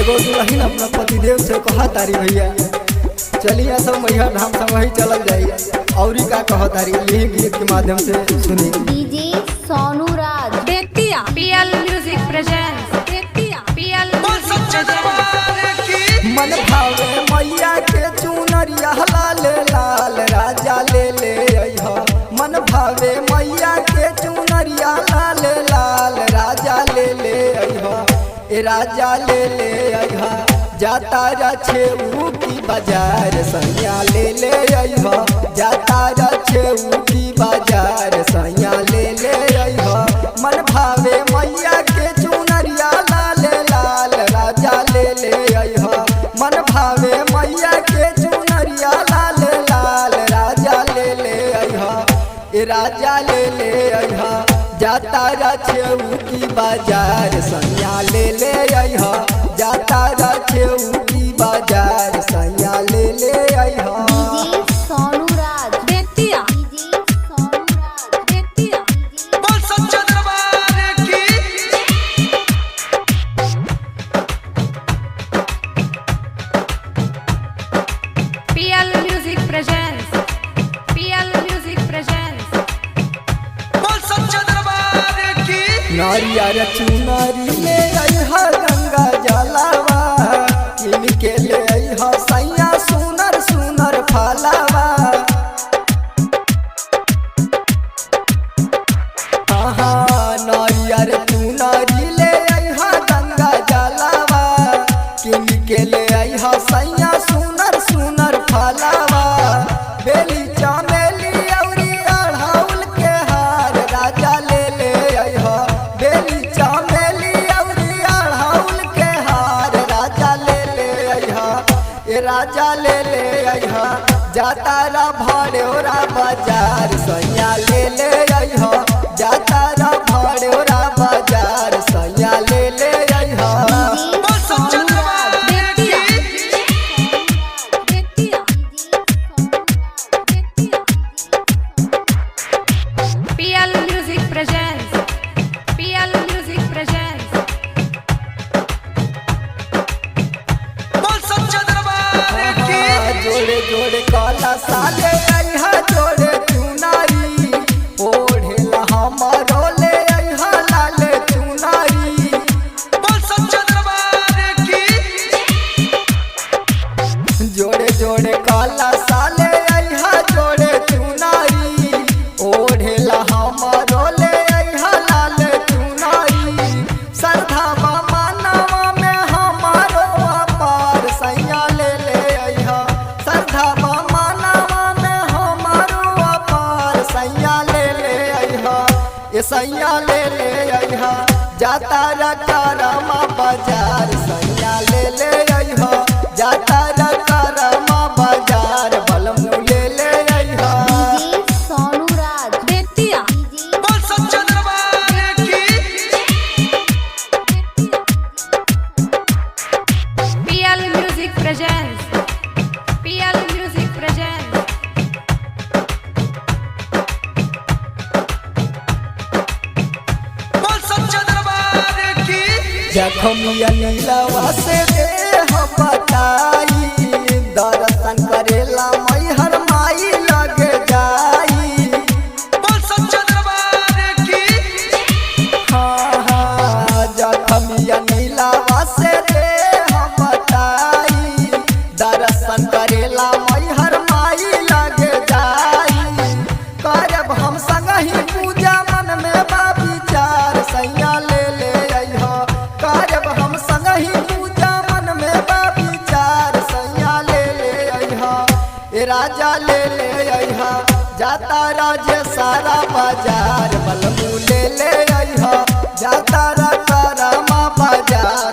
एगो दुल्हन अपना पतिदेव से कहा तारी भैया चलिए सब मैया धाम से वही चल जाई और का कहा तारी यही गीत के माध्यम से सुनी। डीजे सोनू राज देखतिया पीएल म्यूजिक प्रेजेंट्स देखतिया पीएल मन भावे मैया के चुनरिया लाल लाल राजा ले ले अइहा। मन भावे मैया के चुनरिया लाल लाल राजा ले ले अइहा। ए राजा ले ले अइहा जाता रछेऊ की बाजार सैया ले ले अइहा। जाता रछेऊ की बाजार सैया ले ले अइहा। मन भावे मैया के चुनरिया लाल लाल राजा ले ले अइहा। मन भावे मैया के चुनरिया लाल लाल राजा ले ले अइहा। ए राजा ले ले अइहा जाता रछेऊ की बाजार सैया ले ले अइहा। जाता रछेऊ की बाजार सैया ले ले अइहा। डीजे सोनू राज देखतिया डीजे सोनू राज देखतिया बोल सच्चा दरबार की PL music presents PL music presents बोल सच्चा दरबार की नारियर चुनरी ले अइहा गंगा जलावा। किन के ले अइहा सैया सुनर सुनर फलावा। हाँ नारियर चुनरी ले अइहा गंगा जलावा। किन के ले अइहा सैया सुनर सुनर फलावा। बेली चमेली औरी अड़हुल के हार राजा ले ले अइहा। बेली चमेली औरी अड़हुल के हार राजा ले ले अइहा। ए राजा ले ले अइहा जाता रा भाड़ोरा बाजार सैया ले ले अइहा। जाता रा भाड़ोरा बाजार सैया ले ले अइहा। बोल सच्चा दरबार देखतिया की देखतिया देखतिया PL music presents PL music presents बोल सच्चा दरबार की जोड़े जोड़े काला साले अइहा जोड़े चुनारी। ओढ़ेला हमारो ले अइहा लाल चुनारी। बोल सच्चा दरबार की जोड़े जोड़े काला साले अइहा जोड़े चुनारी। ओढ़ेला हमारो ले अइहा लाल चुनारी। सरधावा मानवा में हमारो अपार सैया ले ले अइहा। सरधावा मानवा में हमारो अपार सैया ले ले अइहा। ये सैया ले ले अइहा जाता रकारमा बाजार सैया ले ले अइहा। जाता रकारमा बाजार बलमू ले ले अइहा। डीजे सोनू राज देखतिया डीजे बोल सच्चा दरबार की PL music presents PL music presents बोल सच्चा दरबार की जखमिया नीलवा से देह बताई। दर्शन करेला मैहर माई लग जाई। बोल सच्चा दरबार की हाँ हाँ जखमिया नीलवा से देह बताई। दर्शन करेला मैहर माई लग जाई। करब हम संगहि पूजा मन में बा विचार सैया ले ले अइहा। करब हम संगहि पूजा मन में बा विचार सैया ले ले अइहा। ए राजा ले ले अइहा जाता राजे सारा बाजार बलमू ले ले अइहा। जाता रा कारमा बाजार